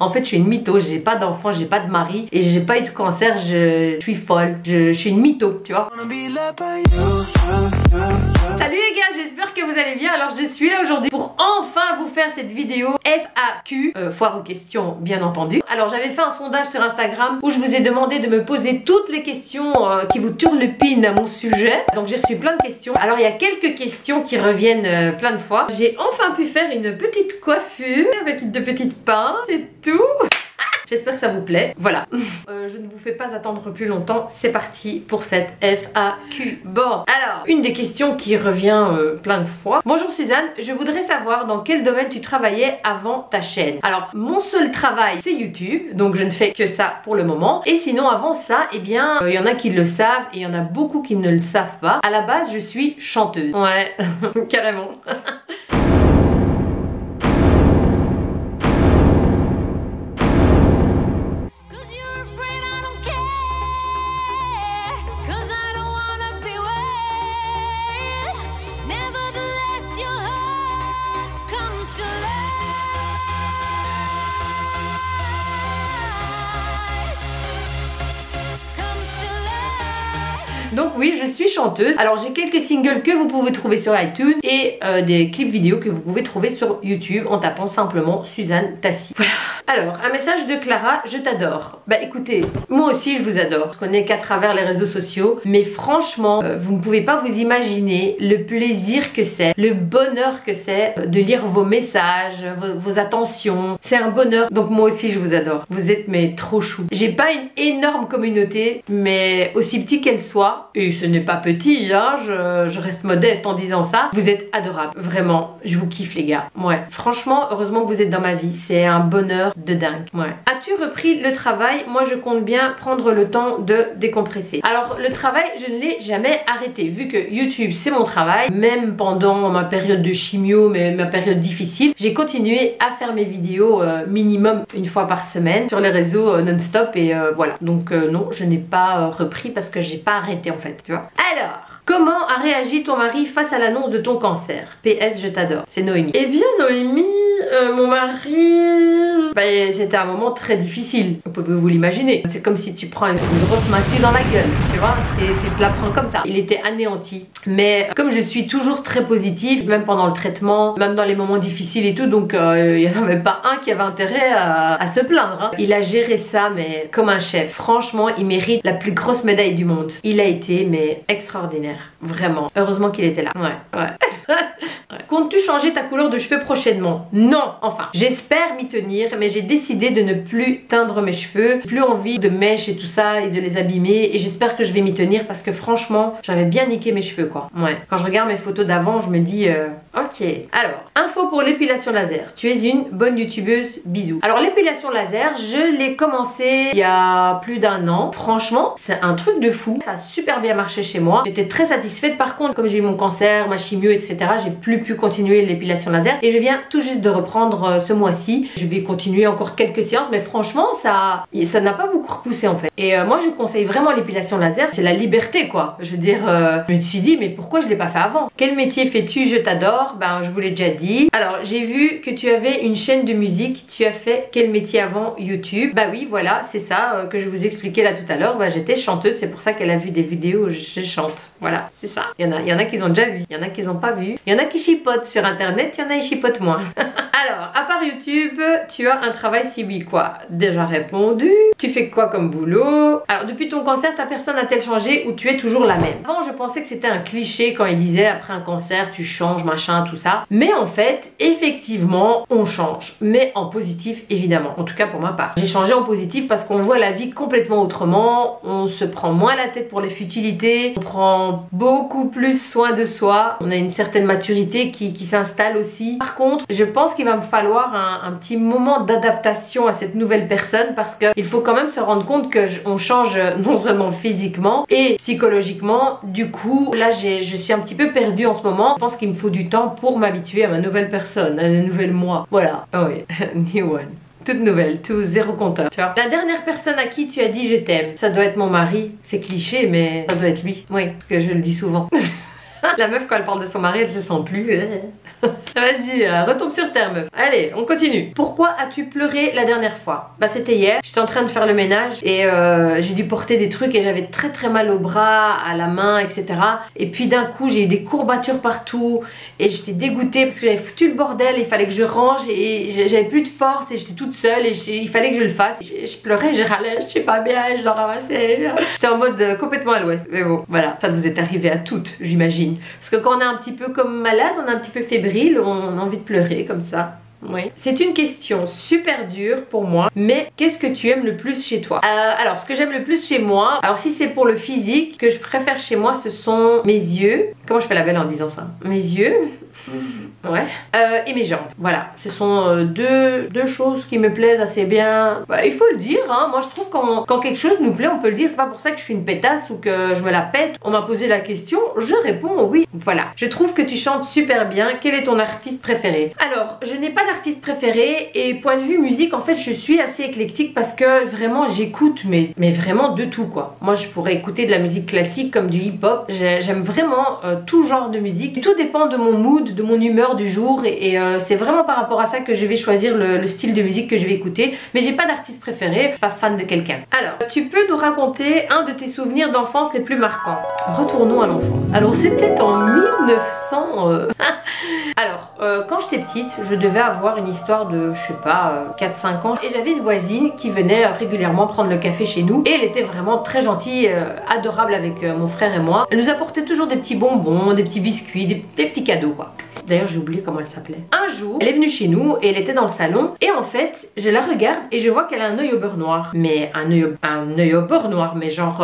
En fait, je suis une mytho, j'ai pas d'enfant, j'ai pas de mari et j'ai pas eu de cancer, je suis folle. Je suis une mytho, tu vois. Salut les gars, j'espère que vous allez bien. Alors je suis là aujourd'hui pour enfin vous faire cette vidéo FAQ, foire aux questions bien entendu. Alors j'avais fait un sondage sur Instagram où je vous ai demandé de me poser toutes les questions qui vous turlupinent à mon sujet. Donc j'ai reçu plein de questions. Alors il y a quelques questions qui reviennent plein de fois. J'ai enfin pu faire une petite coiffure avec de petites pinces, c'est tout. J'espère que ça vous plaît. Voilà. Je ne vous fais pas attendre plus longtemps. C'est parti pour cette FAQ. Bon, alors, une des questions qui revient plein de fois. Bonjour Suzanne, je voudrais savoir dans quel domaine tu travaillais avant ta chaîne. Alors, mon seul travail, c'est YouTube. Donc, je ne fais que ça pour le moment. Et sinon, avant ça, eh bien, il y en a qui le savent et il y en a beaucoup qui ne le savent pas. À la base, je suis chanteuse. Ouais, carrément. Donc oui, je suis chanteuse. Alors j'ai quelques singles que vous pouvez trouver sur iTunes et des clips vidéo que vous pouvez trouver sur YouTube en tapant simplement Suzanne Tassi. Voilà. Alors, un message de Clara, je t'adore. Bah écoutez, moi aussi je vous adore. Je connais qu'à travers les réseaux sociaux, mais franchement, vous ne pouvez pas vous imaginer le plaisir que c'est, le bonheur que c'est de lire vos messages, vos attentions. C'est un bonheur. Donc moi aussi je vous adore. Vous êtes mais trop chou. J'ai pas une énorme communauté, mais aussi petit qu'elle soit, et ce n'est pas petit, hein, je reste modeste en disant ça. Vous êtes adorables, vraiment, je vous kiffe les gars. Ouais, franchement, heureusement que vous êtes dans ma vie, c'est un bonheur de dingue. Ouais. As-tu repris le travail? Moi je compte bien prendre le temps de décompresser. Alors le travail, je ne l'ai jamais arrêté, vu que YouTube c'est mon travail. Même pendant ma période de chimio, ma période difficile, j'ai continué à faire mes vidéos minimum une fois par semaine sur les réseaux non-stop et voilà. Donc non, je n'ai pas repris parce que j'ai pas arrêté en fait, tu vois. Alors, comment a réagi ton mari face à l'annonce de ton cancer? PS, je t'adore. C'est Noémie. Eh bien Noémie, mon mari, bah, c'était un moment très difficile. Vous pouvez vous l'imaginer. C'est comme si tu prends une grosse massue dans la gueule, tu vois. Tu te la prends comme ça. Il était anéanti. Mais comme je suis toujours très positive, même pendant le traitement, même dans les moments difficiles et tout, donc il n'y en avait pas un qui avait intérêt à se plaindre. Hein. Il a géré ça, mais comme un chef. Franchement, il mérite la plus grosse médaille du monde. Il a été, mais extraordinaire. Vraiment. Heureusement qu'il était là. Ouais, ouais. Ouais. Comptes-tu changer ta couleur de cheveux prochainement? Non, enfin, j'espère m'y tenir, mais j'ai décidé de ne plus teindre mes cheveux, plus envie de mèches et tout ça et de les abîmer, et j'espère que je vais m'y tenir parce que franchement, j'avais bien niqué mes cheveux quoi. Ouais, quand je regarde mes photos d'avant, je me dis ok. Alors, info pour l'épilation laser. Tu es une bonne youtubeuse, bisous. Alors l'épilation laser, je l'ai commencé il y a plus d'un an. Franchement, c'est un truc de fou. Ça a super bien marché chez moi. J'étais très satisfaite. Par contre, comme j'ai eu mon cancer, ma chimio, etc., j'ai plus pu continuer l'épilation laser et je viens tout juste de reprendre ce mois-ci. Je vais continuer encore quelques séances, mais franchement, ça n'a pas beaucoup repoussé en fait. Et moi, je conseille vraiment l'épilation laser. C'est la liberté quoi. Je veux dire, je me suis dit, mais pourquoi je l'ai pas fait avant? Quel métier fais-tu? Je t'adore. Ben, je vous l'ai déjà dit. Alors, j'ai vu que tu avais une chaîne de musique. Tu as fait quel métier avant YouTube? Bah oui, voilà, c'est ça que je vous expliquais là tout à l'heure. Bah, j'étais chanteuse, c'est pour ça qu'elle a vu des vidéos où je chante. Voilà, c'est ça. Il y en a qui ont déjà vu, il y en a qui n'ont pas vu. Il y en a qui chipotent sur internet, il y en a qui chipotent moins. Alors, à part YouTube, tu as un travail si oui quoi? Déjà répondu. Tu fais quoi comme boulot? Alors, depuis ton cancer, ta personne a-t-elle changé ou tu es toujours la même? Avant, je pensais que c'était un cliché quand il disait après un cancer, tu changes, machin, tout ça. Mais en fait, effectivement, on change. Mais en positif, évidemment. En tout cas, pour ma part. J'ai changé en positif parce qu'on voit la vie complètement autrement. On se prend moins la tête pour les futilités. On prend beaucoup plus soin de soi. On a une certaine maturité qui s'installe aussi. Par contre, je pense qu'il va me falloir un petit moment d'adaptation à cette nouvelle personne parce qu'il faut quand même se rendre compte qu'on change non seulement physiquement et psychologiquement. Du coup, là, je suis un petit peu perdue en ce moment. Je pense qu'il me faut du temps pour m'habituer à ma nouvelle personne, à la nouvelle moi. Voilà. Oh oui, new one. Toute nouvelle, tout zéro compteur, tu vois. La dernière personne à qui tu as dit je t'aime, ça doit être mon mari. C'est cliché, mais ça doit être lui. Oui, parce que je le dis souvent. La meuf, quand elle parle de son mari, elle se sent plus. Vas-y, retombe sur terre meuf. Allez, on continue. Pourquoi as-tu pleuré la dernière fois? Bah c'était hier, j'étais en train de faire le ménage et j'ai dû porter des trucs et j'avais très mal au bras, à la main, etc. Et puis d'un coup j'ai eu des courbatures partout et j'étais dégoûtée parce que j'avais foutu le bordel, il fallait que je range et j'avais plus de force et j'étais toute seule et il fallait que je le fasse. Je pleurais, je râlais, je suis pas bien, je dois ramasser. J'étais en mode complètement à l'ouest. Mais bon, voilà, ça vous est arrivé à toutes, j'imagine. Parce que quand on est un petit peu comme malade, on est un petit peu fébrile, on a envie de pleurer comme ça. Oui. C'est une question super dure pour moi, mais qu'est-ce que tu aimes le plus chez toi? Alors, ce que j'aime le plus chez moi, alors si c'est pour le physique, ce que je préfère chez moi, ce sont mes yeux. Comment je fais la belle en disant ça? Mes yeux. Ouais. Et mes jambes. Voilà. Ce sont deux choses qui me plaisent assez bien. Bah, il faut le dire, hein. Moi, je trouve quand quelque chose nous plaît, on peut le dire. C'est pas pour ça que je suis une pétasse ou que je me la pète. On m'a posé la question, je réponds oui. Voilà. Je trouve que tu chantes super bien. Quel est ton artiste préféré? Alors, je n'ai pas d'artiste préféré et point de vue musique, en fait, je suis assez éclectique parce que vraiment, j'écoute mais vraiment de tout, quoi. Moi, je pourrais écouter de la musique classique comme du hip-hop. J'aime vraiment tout genre de musique. Tout dépend de mon mood, de mon humeur du jour et c'est vraiment par rapport à ça que je vais choisir le style de musique que je vais écouter. Mais j'ai pas d'artiste préféré, je suis pas fan de quelqu'un. Alors, tu peux nous raconter un de tes souvenirs d'enfance les plus marquants? Retournons à l'enfance. Alors, c'était en 1900... Alors, quand j'étais petite, je devais avoir une histoire de, je sais pas, 4-5 ans. Et j'avais une voisine qui venait régulièrement prendre le café chez nous. Et elle était vraiment très gentille, adorable avec mon frère et moi. Elle nous apportait toujours des petits bonbons, des petits biscuits, des petits cadeaux, quoi. D'ailleurs, j'ai oublié comment elle s'appelait. Un jour, elle est venue chez nous et elle était dans le salon. Et en fait, je la regarde et je vois qu'elle a un œil au beurre noir. Mais un œil au beurre noir, mais genre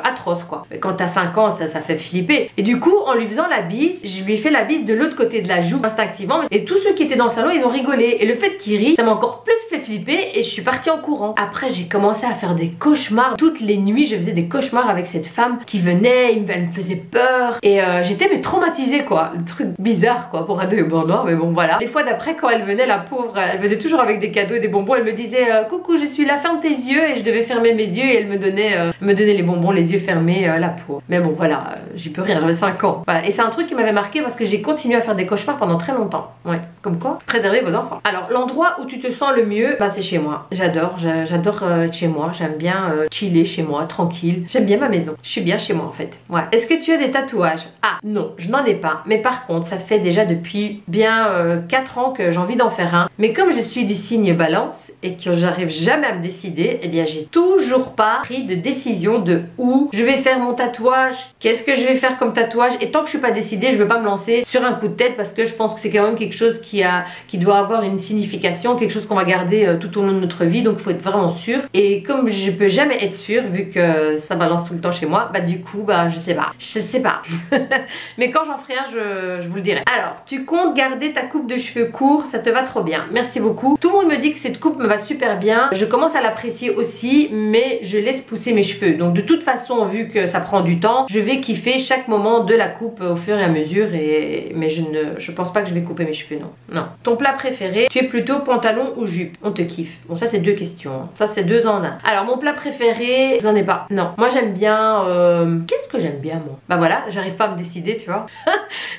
atroce, quoi. Quand t'as 5 ans, ça fait flipper. Et du coup, en lui faisant la bise, je lui ai fait la bise de l'autre côté de la joue, instinctivement. Et tous ceux qui étaient dans le salon, ils ont rigolé. Et le fait qu'il rit, ça m'a encore plus fait flipper et je suis partie en courant. Après, j'ai commencé à faire des cauchemars. Toutes les nuits, je faisais des cauchemars avec cette femme qui venait, elle me faisait peur. Et j'étais mais traumatisée, quoi. Le truc bizarre, quoi, pour un œil au beurre noir, mais bon, voilà. Des fois, d'après, quand elle venait, la pauvre, elle venait toujours avec des cadeaux et des bonbons. Elle me disait coucou, je suis là, ferme tes yeux. Et je devais fermer mes yeux et elle me donnait les bonbons, les yeux fermés, la peau. Mais bon, voilà, j'y peux rien, j'avais 5 ans. Voilà. Et c'est un truc qui m'avait marqué parce que j'ai continué à faire des cauchemars pendant très longtemps. Ouais, comme quoi, préservez vos enfants. Alors, l'endroit où tu te sens le mieux, bah, c'est chez moi. J'adore chez moi. J'aime bien chiller chez moi, tranquille. J'aime bien ma maison. Je suis bien chez moi, en fait. Ouais. Est-ce que tu as des tatouages? Ah, non, je n'en ai pas. Mais par contre, ça fait déjà depuis bien 4 ans que j'ai envie d'en faire un. Mais comme je suis du signe balance et que j'arrive jamais à me décider, eh bien, j'ai toujours pas pris de décision de où je vais faire mon tatouage, qu'est-ce que je vais faire comme tatouage. Et tant que je suis pas décidée, je veux pas me lancer sur un coup de tête parce que je pense que c'est quand même quelque chose qui doit avoir une signification, quelque chose qu'on va garder tout au long de notre vie. Donc il faut être vraiment sûr. Et comme je peux jamais être sûre vu que ça balance tout le temps chez moi, bah du coup bah je sais pas. Mais quand j'en ferai un, je vous le dirai. Alors, tu comptes garder ta coupe de cheveux courts? Ça te va trop bien, merci beaucoup. Tout le monde me dit que cette coupe me va super bien. Je commence à l'apprécier aussi, mais je laisse pousser mes cheveux. Donc de toute façon, vu que ça prend du temps, je vais kiffer chaque moment de la coupe au fur et à mesure. Mais je pense pas que je vais couper mes cheveux, non. Non. Ton plat préféré, tu es plutôt pantalon ou jupe? On te kiffe. Bon, ça c'est deux questions, hein. Ça c'est 2 en un. Alors mon plat préféré, je n'en ai pas. Non, moi j'aime bien qu'est-ce que j'aime bien, moi? Bah voilà, j'arrive pas à me décider, tu vois.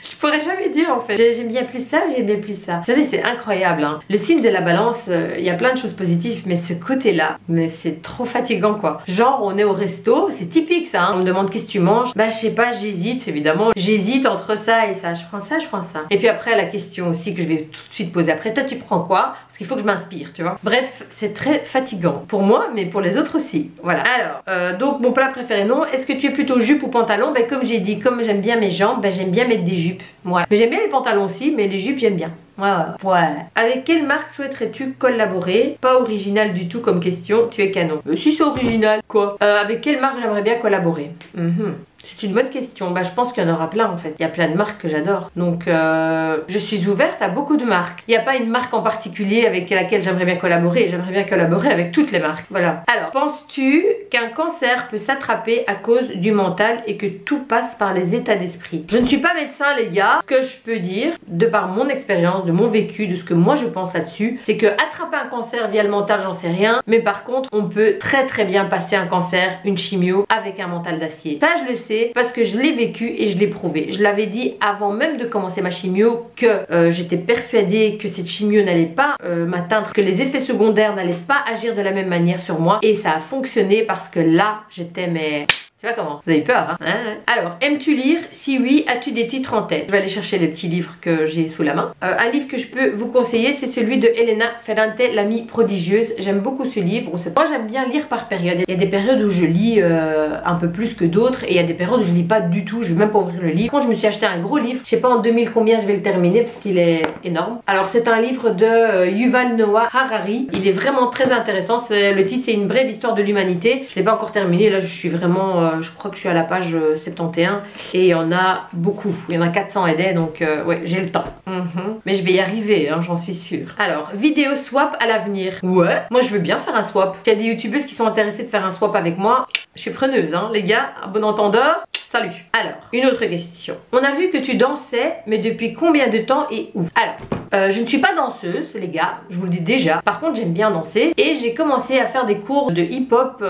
Je pourrais jamais dire en fait. J'aime bien plus ça, j'aime bien plus ça. Vous savez, c'est incroyable, hein. Le signe de la balance, il y a plein de choses positives, mais ce côté-là, mais c'est trop fatigant, quoi. Genre, on est au resto, c'est typique ça, hein. On me demande qu'est-ce que tu manges? Bah je sais pas, j'hésite, évidemment. J'hésite entre ça et ça. Je prends ça, je prends ça. Et puis après, la question aussi que je vais tout de suite poser après, toi tu prends quoi? Parce qu'il faut que je m'inspire, tu vois. Bref, c'est très fatigant pour moi, mais pour les autres aussi. Voilà. Alors, donc mon plat préféré, non. Est-ce que tu es plutôt jupe ou pantalon? Ben comme j'ai dit, comme j'aime bien mes jambes, ben j'aime bien mettre des jupes. Ouais. Mais j'aime bien les pantalons aussi, mais les jupes j'aime bien. Ouais. Avec quelle marque souhaiterais-tu collaborer? Pas original du tout comme question, tu es canon. Si c'est original, quoi? Avec quelle marque j'aimerais bien collaborer? C'est une bonne question. Bah je pense qu'il y en aura plein en fait. Il y a plein de marques que j'adore. Donc je suis ouverte à beaucoup de marques. Il n'y a pas une marque en particulier avec laquelle j'aimerais bien collaborer. J'aimerais bien collaborer avec toutes les marques. Voilà. Alors, penses-tu qu'un cancer peut s'attraper à cause du mental et que tout passe par les états d'esprit? Je ne suis pas médecin les gars. Ce que je peux dire, de par mon expérience, de mon vécu, de ce que moi je pense là-dessus, c'est que attraper un cancer via le mental, j'en sais rien. Mais par contre, on peut très bien passer un cancer, une chimio avec un mental d'acier. Ça je le sais. passé parce que je l'ai vécu et je l'ai prouvé. Je l'avais dit avant même de commencer ma chimio que j'étais persuadée que cette chimio n'allait pas m'atteindre, que les effets secondaires n'allaient pas agir de la même manière sur moi, et ça a fonctionné parce que là j'étais mais... Tu vois comment? Vous avez peur, hein? Alors, aimes-tu lire? Si oui, as-tu des titres en tête? Je vais aller chercher les petits livres que j'ai sous la main. Un livre que je peux vous conseiller, c'est celui de Elena Ferrante, l'amie prodigieuse. J'aime beaucoup ce livre. Moi, j'aime bien lire par période. Il y a des périodes où je lis un peu plus que d'autres, et il y a des périodes où je lis pas du tout. Je vais même pas ouvrir le livre. Quand je me suis acheté un gros livre, je sais pas en 2000 combien je vais le terminer parce qu'il est énorme. Alors, c'est un livre de Yuval Noah Harari. Il est vraiment très intéressant. Le titre, c'est Une brève histoire de l'humanité. Je l'ai pas encore terminé. Là, je suis vraiment... je crois que je suis à la page 71 et il y en a beaucoup, il y en a 400 et des, donc ouais, j'ai le temps. Mais je vais y arriver, hein, j'en suis sûre. Alors, vidéo swap à l'avenir. Ouais, moi je veux bien faire un swap. S'il y a des youtubeuses qui sont intéressées de faire un swap avec moi, je suis preneuse, hein, les gars, à bon entendeur. Salut. Alors, une autre question. On a vu que tu dansais, mais depuis combien de temps et où? Alors, je ne suis pas danseuse, les gars, je vous le dis déjà. Par contre, j'aime bien danser et j'ai commencé à faire des cours de hip-hop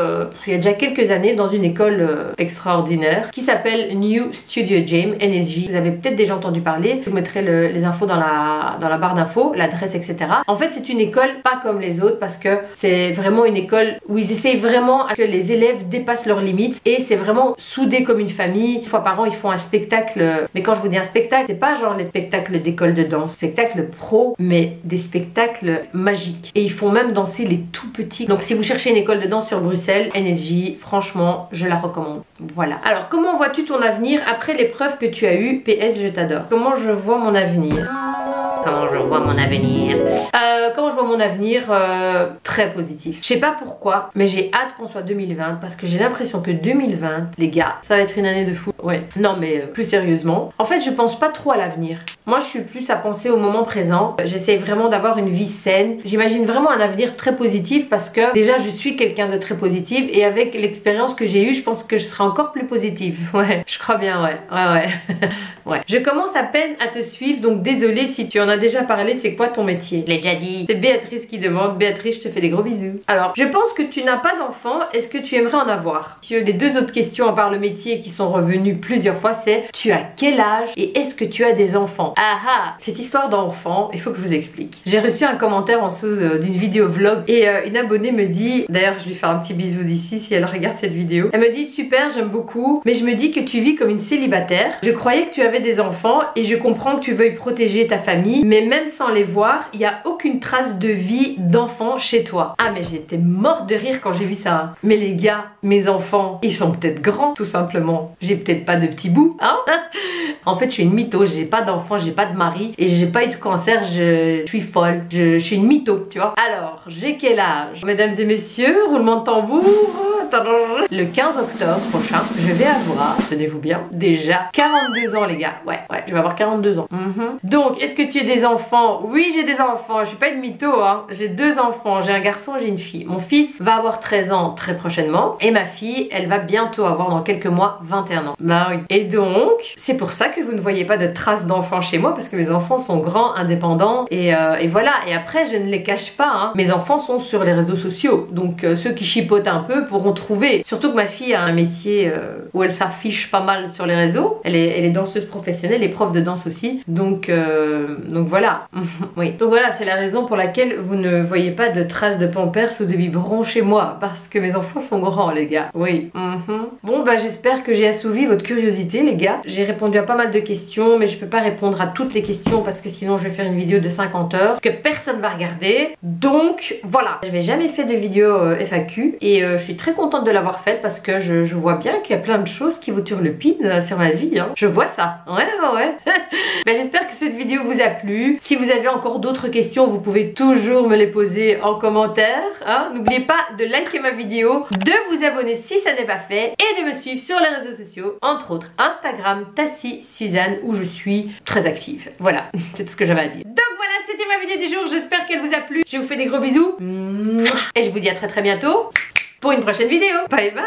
il y a déjà quelques années dans une école extraordinaire qui s'appelle New Studio Jam, NSJ. Vous avez peut-être déjà entendu parler. Je vous mettrai les infos dans la barre d'infos, l'adresse, etc. En fait, c'est une école pas comme les autres parce que c'est vraiment une école où ils essayent vraiment que les élèves dépassent leurs limites et c'est vraiment soudé comme une famille. Une fois par an, ils font un spectacle. Mais quand je vous dis un spectacle, c'est pas genre les spectacles d'école de danse, spectacle pro, mais des spectacles magiques. Et ils font même danser les tout petits. Donc si vous cherchez une école de danse sur Bruxelles, NSJ, franchement, je la recommande. Voilà. Alors, comment vois-tu ton avenir après l'épreuve que tu as eue? PS, je t'adore. Comment je vois mon avenir? Comment je vois mon avenir? Comment je vois mon avenir? Très positif. Je sais pas pourquoi, mais j'ai hâte qu'on soit 2020 parce que j'ai l'impression que 2020, les gars, ça va être une année de fou. Ouais. Non, mais plus sérieusement. En fait, je pense pas trop à l'avenir. Moi, je suis plus à penser au moment présent. J'essaie vraiment d'avoir une vie saine. J'imagine vraiment un avenir très positif parce que déjà, je suis quelqu'un de très positif et avec l'expérience que j'ai eue, je pense que je serai encore plus positive. Ouais, je crois bien, ouais. Ouais. Je commence à peine à te suivre, donc désolée si tu en as déjà parlé. C'est quoi ton métier? Je l'ai déjà dit. C'est Béatrice qui demande. Béatrice, je te fais des gros bisous. Alors, je pense que tu n'as pas d'enfant. Est-ce que tu aimerais en avoir? Sur les deux autres questions à part le métier qui sont revenues plusieurs fois, c'est tu as quel âge et est-ce que tu as des enfants? Ah ah, cette histoire d'enfant, il faut que je vous explique. J'ai reçu un commentaire en dessous d'une vidéo vlog et une abonnée me dit, d'ailleurs je lui fais un petit bisou d'ici si elle regarde cette vidéo, elle me dit super, j'aime beaucoup, mais je me dis que tu vis comme une célibataire. Je croyais que tu avais des enfants et je comprends que tu veuilles protéger ta famille, mais même sans les voir, il n'y a aucune trace de vie d'enfant chez toi. Ah mais j'étais morte de rire quand j'ai vu ça. Mais les gars, mes enfants, ils sont peut-être grands tout simplement. J'ai peut-être pas de petits bouts, hein. En fait, je suis une mytho, j'ai pas d'enfant, j'ai pas de mari et j'ai pas eu de cancer, je suis folle, je suis une mytho, tu vois. Alors, j'ai quel âge? Mesdames et messieurs, roulement de tambour. Le 15 octobre prochain, je vais avoir, tenez-vous bien, déjà 42 ans les gars. Ouais, je vais avoir 42 ans. Donc, est-ce que tu as des enfants? Oui, j'ai des enfants, je suis pas une mytho, hein. J'ai deux enfants, j'ai un garçon, j'ai une fille. Mon fils va avoir 13 ans très prochainement et ma fille, elle va bientôt avoir dans quelques mois 21 ans. Bah oui. Et donc, c'est pour ça que vous ne voyez pas de traces d'enfants chez moi parce que mes enfants sont grands, indépendants et voilà. Et après, je ne les cache pas, hein. Mes enfants sont sur les réseaux sociaux, donc ceux qui chipotent un peu pourront trouver. Surtout que ma fille a un métier où elle s'affiche pas mal sur les réseaux. Elle est danseuse professionnelle et prof de danse aussi. Donc voilà. Oui. Donc voilà, c'est la raison pour laquelle vous ne voyez pas de traces de pampers ou de biberons chez moi parce que mes enfants sont grands, les gars. Oui. Bon, bah j'espère que j'ai assouvi votre curiosité, les gars. J'ai répondu à pas mal de questions, mais je peux pas répondre à toutes les questions parce que sinon je vais faire une vidéo de 50 heures que personne va regarder. Donc voilà, je n'avais jamais fait de vidéo FAQ et je suis très contente de l'avoir faite parce que je vois bien qu'il y a plein de choses qui vous turlupinent sur ma vie, hein. Je vois ça. Ouais. Bah, j'espère que cette vidéo vous a plu. Si vous avez encore d'autres questions, vous pouvez toujours me les poser en commentaire, hein. N'oubliez pas de liker ma vidéo, de vous abonner si ça n'est pas fait et de me suivre sur les réseaux sociaux, entre autres Instagram, Tassie Suzanne, où je suis très active. Voilà, c'est tout ce que j'avais à dire. Donc voilà, c'était ma vidéo du jour, j'espère qu'elle vous a plu. Je vous fais des gros bisous et je vous dis à très bientôt pour une prochaine vidéo. Bye bye.